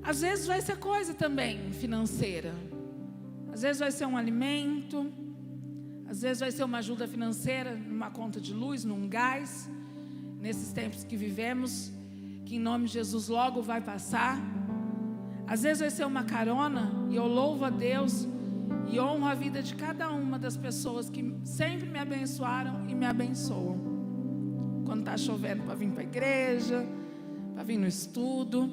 Às vezes vai ser coisa também financeira, às vezes vai ser um alimento, às vezes vai ser uma ajuda financeira numa conta de luz, num gás, nesses tempos que vivemos. que em nome de Jesus logo vai passar. Às vezes vai ser uma carona, e eu louvo a Deus e honro a vida de cada uma das pessoas que sempre me abençoaram e me abençoam. Quando está chovendo, para vir para a igreja, para vir no estudo,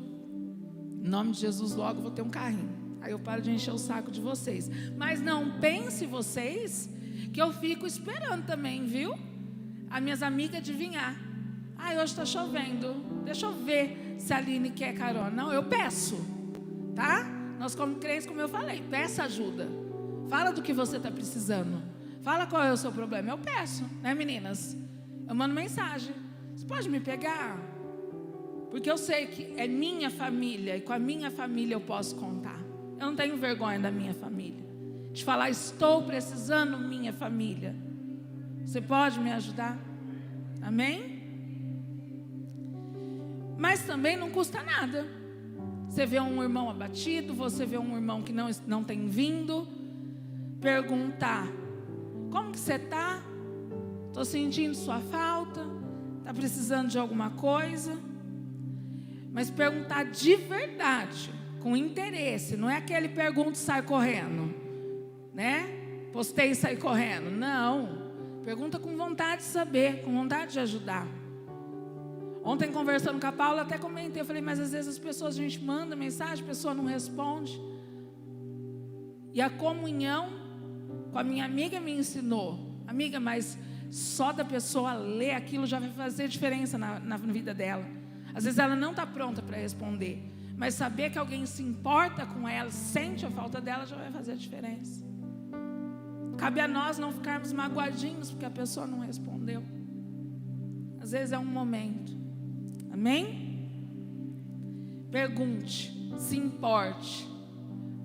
em nome de Jesus logo vou ter um carrinho. Aí eu paro de encher o saco de vocês. Mas não pense vocês que eu fico esperando também, viu? As minhas amigas adivinhar. Hoje está chovendo, deixa eu ver se a Aline quer carona. Não, eu peço, tá? Nós como crentes, como eu falei, peça ajuda. Fala do que você está precisando. Fala qual é o seu problema. Eu peço, né, meninas? Eu mando mensagem. Você pode me pegar? Porque eu sei que é minha família, e com a minha família eu posso contar. Eu não tenho vergonha da minha família. De falar, estou precisando minha família. Você pode me ajudar? Amém? Mas também não custa nada. Você vê um irmão abatido, você vê um irmão que não tem vindo, perguntar: como que você está? Estou sentindo sua falta, está precisando de alguma coisa. Mas perguntar de verdade, com interesse, não é aquele pergunta e sai correndo, né? Postei e sai correndo, não. Pergunta com vontade de saber, com vontade de ajudar. Ontem, conversando com a Paula, até comentei, eu falei, mas às vezes as pessoas, a gente manda mensagem, a pessoa não responde. E a comunhão com a minha amiga me ensinou, amiga, mas só da pessoa ler aquilo já vai fazer diferença na vida dela. Às vezes ela não está pronta para responder, mas saber que alguém se importa com ela, sente a falta dela, já vai fazer a diferença. Cabe a nós não ficarmos magoadinhos porque a pessoa não respondeu. Às vezes é um momento. Amém? Pergunte, se importe,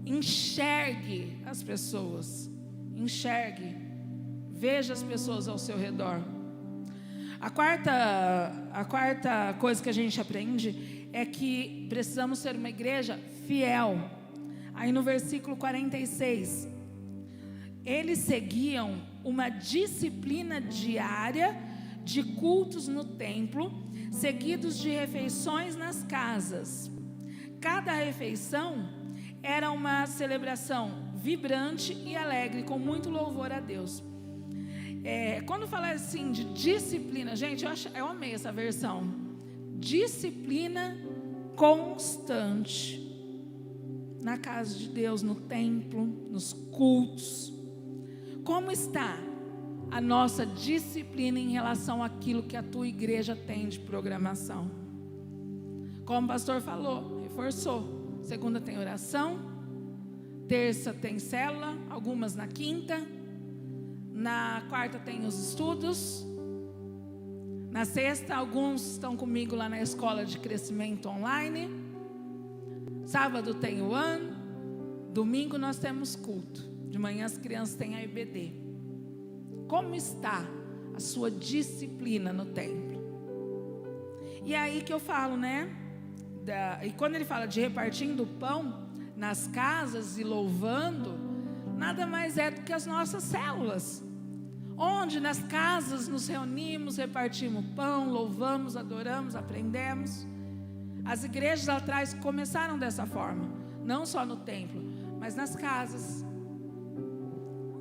enxergue as pessoas, enxergue, veja as pessoas ao seu redor. A quarta coisa que a gente aprende é que precisamos ser uma igreja fiel. Aí no versículo 46, eles seguiam uma disciplina diária de cultos no templo, seguidos de refeições nas casas. Cada refeição era uma celebração vibrante e alegre, com muito louvor a Deus. Quando fala assim de disciplina, gente, eu amei essa versão. Disciplina constante na casa de Deus, no templo, nos cultos. Como está a nossa disciplina em relação àquilo que a tua igreja tem de programação? Como o pastor falou, reforçou. Segunda tem oração, terça tem célula, algumas na quinta, na quarta tem os estudos, na sexta alguns estão comigo lá na escola de crescimento online, sábado tem o ano, domingo nós temos culto, de manhã as crianças têm a EBD. Como está a sua disciplina no templo? E aí que eu falo, né? E quando ele fala de repartindo o pão nas casas e louvando, nada mais é do que as nossas células, onde nas casas nos reunimos, repartimos pão, louvamos, adoramos, aprendemos. As igrejas lá atrás começaram dessa forma, não só no templo, mas nas casas.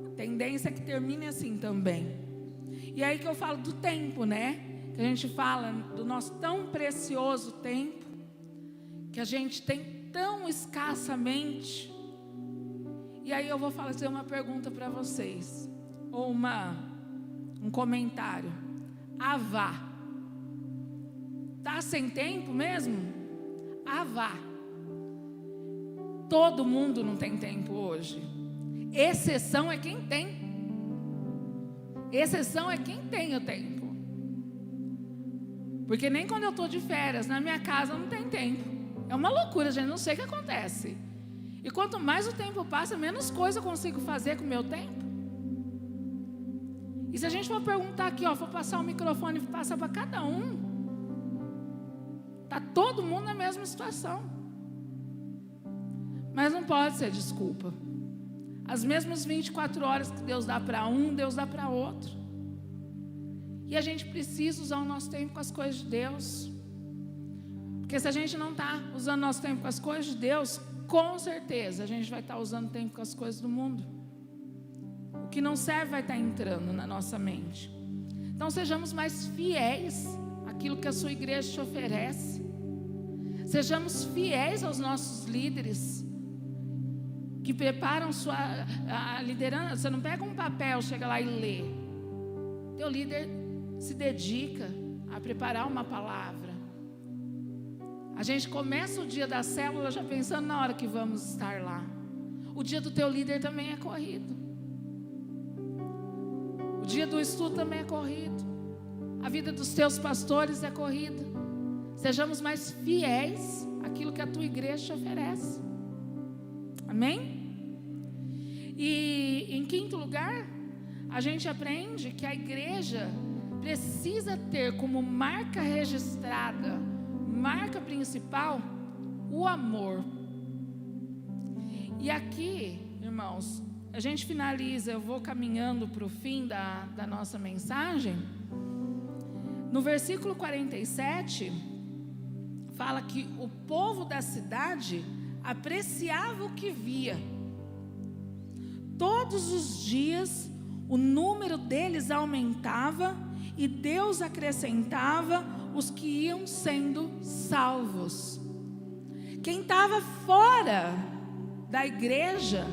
A tendência é que termine assim também. E aí que eu falo do tempo, né? Que a gente fala do nosso tão precioso tempo, que a gente tem tão escassamente. E aí eu vou fazer uma pergunta para vocês, ou um comentário. Avá, tá sem tempo mesmo? Avá. Todo mundo não tem tempo hoje. Exceção é quem tem. Exceção é quem tem o tempo. Porque nem quando eu estou de férias na minha casa não tem tempo. É uma loucura, gente, não sei o que acontece. E quanto mais o tempo passa, menos coisa eu consigo fazer com o meu tempo. E se a gente for perguntar aqui, for passar o microfone e passar para cada um, está todo mundo na mesma situação. Mas não pode ser desculpa. As mesmas 24 horas que Deus dá para um, Deus dá para outro. E a gente precisa usar o nosso tempo com as coisas de Deus. Porque se a gente não está usando nosso tempo com as coisas de Deus, com certeza a gente vai estar usando tempo com as coisas do mundo. O que não serve vai estar entrando na nossa mente. Então sejamos mais fiéis àquilo que a sua igreja te oferece. Sejamos fiéis aos nossos líderes que preparam a liderança. Você não pega um papel, chega lá e lê. Teu líder se dedica a preparar uma palavra. A gente começa o dia da célula já pensando na hora que vamos estar lá. O dia do teu líder também é corrido. O dia do estudo também é corrido. A vida dos teus pastores é corrida. Sejamos mais fiéis àquilo que a tua igreja te oferece. Amém? E em quinto lugar, a gente aprende que a igreja precisa ter como marca registrada, marca principal, o amor. E aqui, irmãos, a gente finaliza, eu vou caminhando para o fim da nossa mensagem. No versículo 47, fala que o povo da cidade apreciava o que via. Todos os dias o número deles aumentava e Deus acrescentava os que iam sendo salvos. Quem estava fora da igreja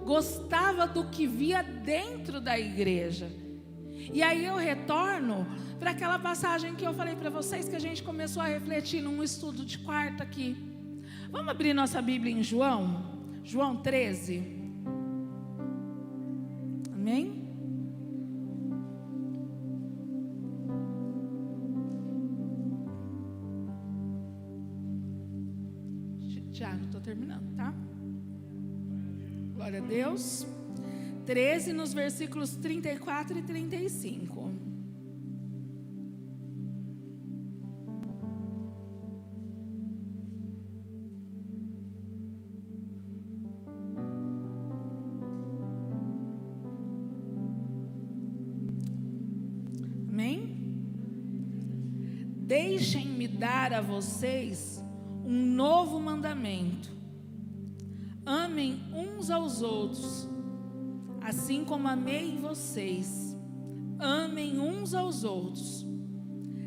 gostava do que via dentro da igreja. E aí eu retorno para aquela passagem que eu falei para vocês, que a gente começou a refletir num estudo de quarta aqui. Vamos abrir nossa Bíblia em João 13. Amém? Tiago, estou terminando, tá? Glória a Deus. 13 nos versículos 34 e 35. Amém? Deixem-me dar a vocês um novo mandamento. Amem uns aos outros, assim como amei vocês. Amem uns aos outros.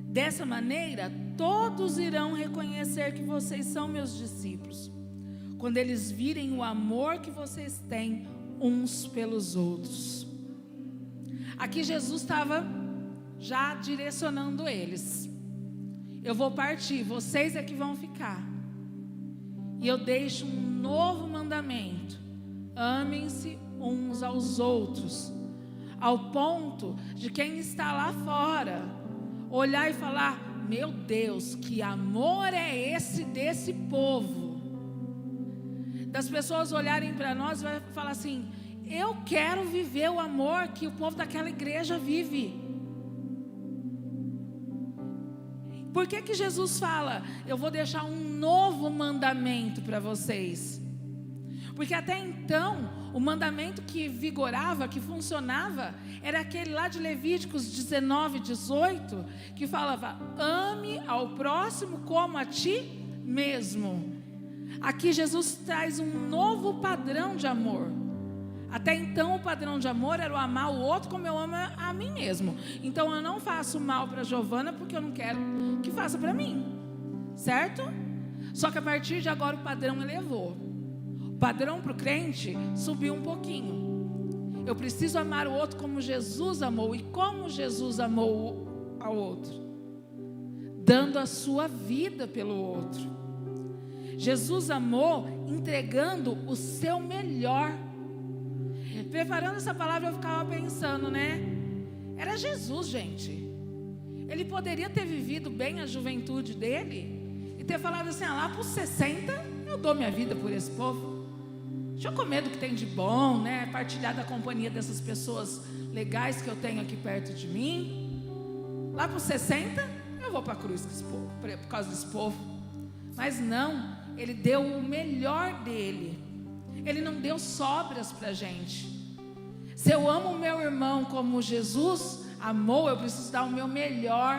Dessa maneira, todos irão reconhecer que vocês são meus discípulos, quando eles virem o amor que vocês têm uns pelos outros. Aqui Jesus estava já direcionando eles. Eu vou partir, vocês é que vão ficar. E eu deixo um novo mandamento: amem-se uns aos outros, ao ponto de quem está lá fora olhar e falar: meu Deus, que amor é esse desse povo? Das pessoas olharem para nós e vai falar assim: eu quero viver o amor que o povo daquela igreja vive. Por que Jesus fala: eu vou deixar um novo mandamento para vocês? Porque até então, o mandamento que vigorava, que funcionava, era aquele lá de Levíticos 19, 18, que falava: ame ao próximo como a ti mesmo. Aqui Jesus traz um novo padrão de amor. Até então o padrão de amor era o amar o outro como eu amo a mim mesmo. Então eu não faço mal para Giovana porque eu não quero que faça para mim, certo? Só que a partir de agora o padrão elevou. O padrão para o crente subiu um pouquinho. Eu preciso amar o outro como Jesus amou. E como Jesus amou ao outro? Dando a sua vida pelo outro. Jesus amou entregando o seu melhor. Preparando essa palavra eu ficava pensando, né? Era Jesus, gente. Ele poderia ter vivido bem a juventude dele e ter falado assim: lá para os 60 eu dou minha vida por esse povo. Deixa eu comer do que tem de bom, né? Partilhar da companhia dessas pessoas legais que eu tenho aqui perto de mim. Lá para os 60 eu vou para a cruz por causa desse povo. Mas não, ele deu o melhor dele. Ele não deu sobras para a gente. Se eu amo o meu irmão como Jesus amou, eu preciso dar o meu melhor.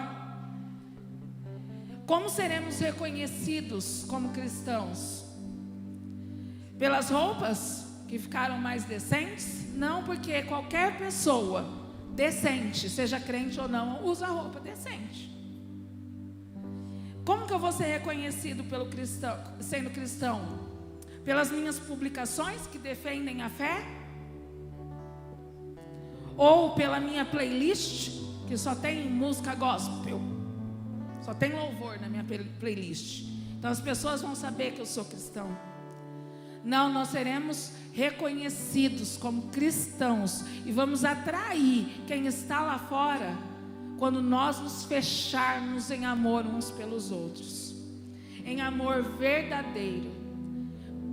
Como seremos reconhecidos como cristãos? Pelas roupas que ficaram mais decentes? Não, porque qualquer pessoa decente, seja crente ou não, usa roupa decente. Como que eu vou ser reconhecido pelo cristão, sendo cristão? Pelas minhas publicações que defendem a fé? Ou pela minha playlist, que só tem música gospel? Só tem louvor na minha playlist. Então as pessoas vão saber que eu sou cristão. Não, nós seremos reconhecidos como cristãos e vamos atrair quem está lá fora quando nós nos fecharmos em amor uns pelos outros, em amor verdadeiro,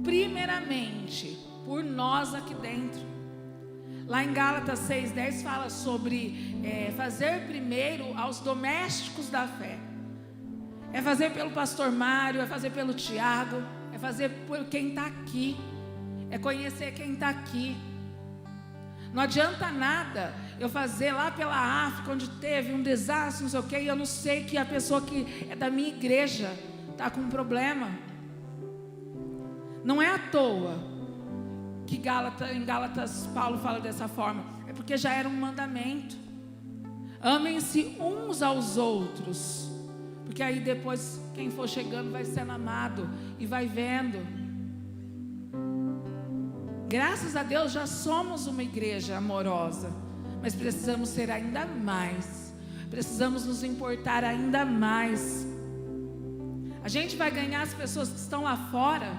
primeiramente por nós aqui dentro. Lá em Gálatas 6:10 fala sobre fazer primeiro aos domésticos da fé. É fazer pelo pastor Mário, é fazer pelo Tiago, é fazer por quem está aqui, é conhecer quem está aqui. Não adianta nada eu fazer lá pela África, onde teve um desastre, não sei o quê, e eu não sei que a pessoa que é da minha igreja está com um problema. Não é à toa que em Gálatas Paulo fala dessa forma, é porque já era um mandamento. Amem-se uns aos outros, porque aí depois quem for chegando vai sendo amado e vai vendo. Graças a Deus já somos uma igreja amorosa, mas precisamos ser ainda mais, precisamos nos importar ainda mais. A gente vai ganhar as pessoas que estão lá fora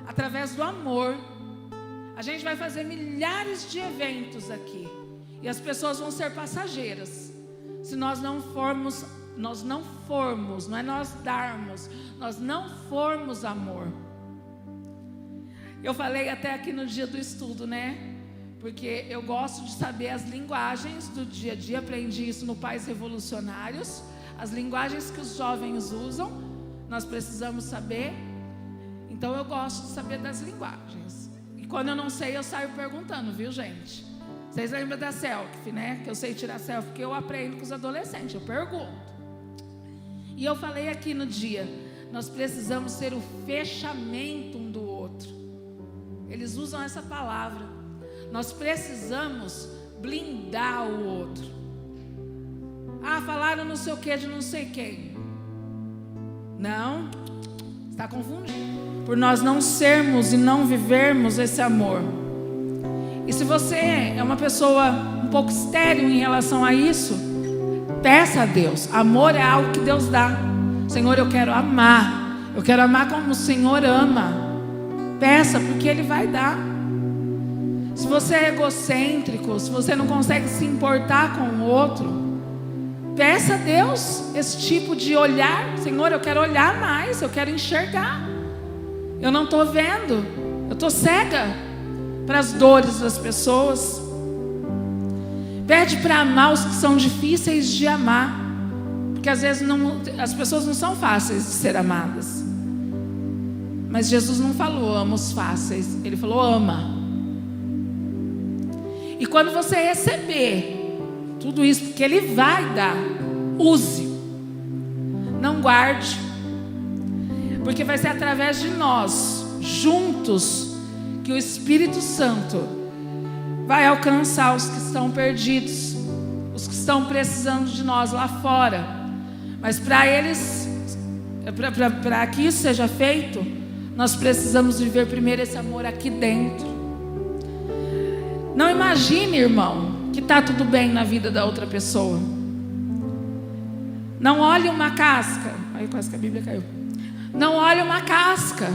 através do amor. A gente vai fazer milhares de eventos aqui e as pessoas vão ser passageiras. Se nós não formos, não é nós darmos, nós não formos amor. Eu falei até aqui no dia do estudo, né? Porque eu gosto de saber as linguagens do dia a dia. Aprendi isso no Pais Revolucionários. As linguagens que os jovens usam, nós precisamos saber. Então eu gosto de saber das linguagens. E quando eu não sei, eu saio perguntando, viu, gente? Vocês lembram da selfie, né? Que eu sei tirar selfie, porque eu aprendo com os adolescentes, eu pergunto. E eu falei aqui no dia, nós precisamos ser o fechamento um do outro. Eles usam essa palavra. Nós precisamos blindar o outro. Ah, falaram não sei o que de não sei quem. Não, está confundindo. Por nós não sermos e não vivermos esse amor. E se você é uma pessoa um pouco estéril em relação a isso, peça a Deus. Amor é algo que Deus dá. Senhor, eu quero amar. Eu quero amar como o Senhor ama. Peça, porque Ele vai dar. Se você é egocêntrico, se você não consegue se importar com o outro, peça a Deus esse tipo de olhar. Senhor, eu quero olhar mais, eu quero enxergar. Eu não estou vendo, eu estou cega para as dores das pessoas. Pede para amar os que são difíceis de amar, porque às vezes as pessoas não são fáceis de ser amadas. Mas Jesus não falou ama os fáceis, Ele falou ama. E quando você receber tudo isso, porque Ele vai dar, use. Não guarde. Porque vai ser através de nós, juntos, que o Espírito Santo vai alcançar os que estão perdidos, os que estão precisando de nós lá fora. Mas para que isso seja feito, nós precisamos viver primeiro esse amor aqui dentro. Não imagine, irmão, que está tudo bem na vida da outra pessoa. Não olhe uma casca. Aí quase que a Bíblia caiu. Não olhe uma casca.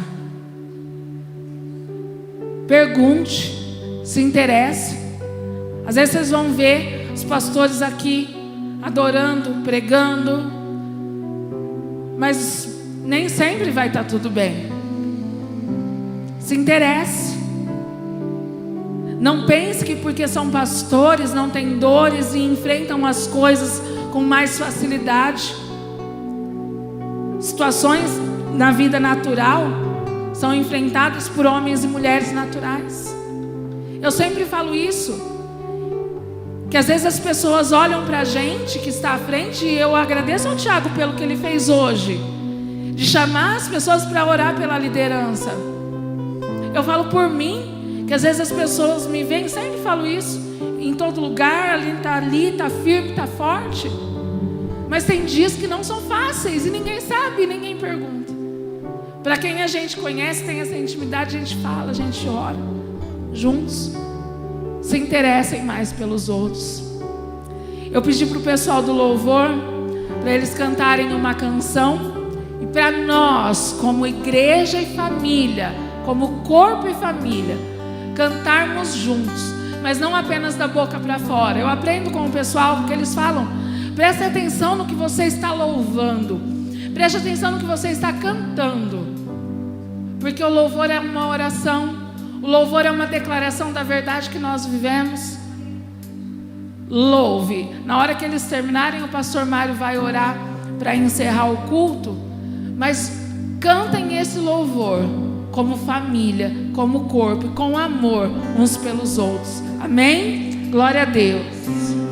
Pergunte, se interesse. Às vezes vocês vão ver os pastores aqui adorando, pregando, mas nem sempre vai estar tudo bem. Se interesse. Não pense que porque são pastores não têm dores e enfrentam as coisas com mais facilidade. Situações na vida natural são enfrentadas por homens e mulheres naturais. Eu sempre falo isso, que às vezes as pessoas olham para a gente que está à frente, e eu agradeço ao Tiago pelo que ele fez hoje. de chamar as pessoas para orar pela liderança. Eu falo por mim, que às vezes as pessoas me veem, sempre falo isso, em todo lugar, ali, tá firme, tá forte. Mas tem dias que não são fáceis e ninguém sabe, ninguém pergunta. Para quem a gente conhece, tem essa intimidade, a gente fala, a gente ora juntos. Se interessem mais pelos outros. Eu pedi para o pessoal do louvor, para eles cantarem uma canção. E para nós, como igreja e família, como corpo e família, cantarmos juntos. Mas não apenas da boca para fora. Eu aprendo com o pessoal, porque eles falam: preste atenção no que você está louvando. Preste atenção no que você está cantando. Porque o louvor é uma oração. O louvor é uma declaração da verdade que nós vivemos. Louve. Na hora que eles terminarem, o pastor Mário vai orar para encerrar o culto. Mas cantem esse louvor como família, como corpo, com amor uns pelos outros. Amém? Glória a Deus.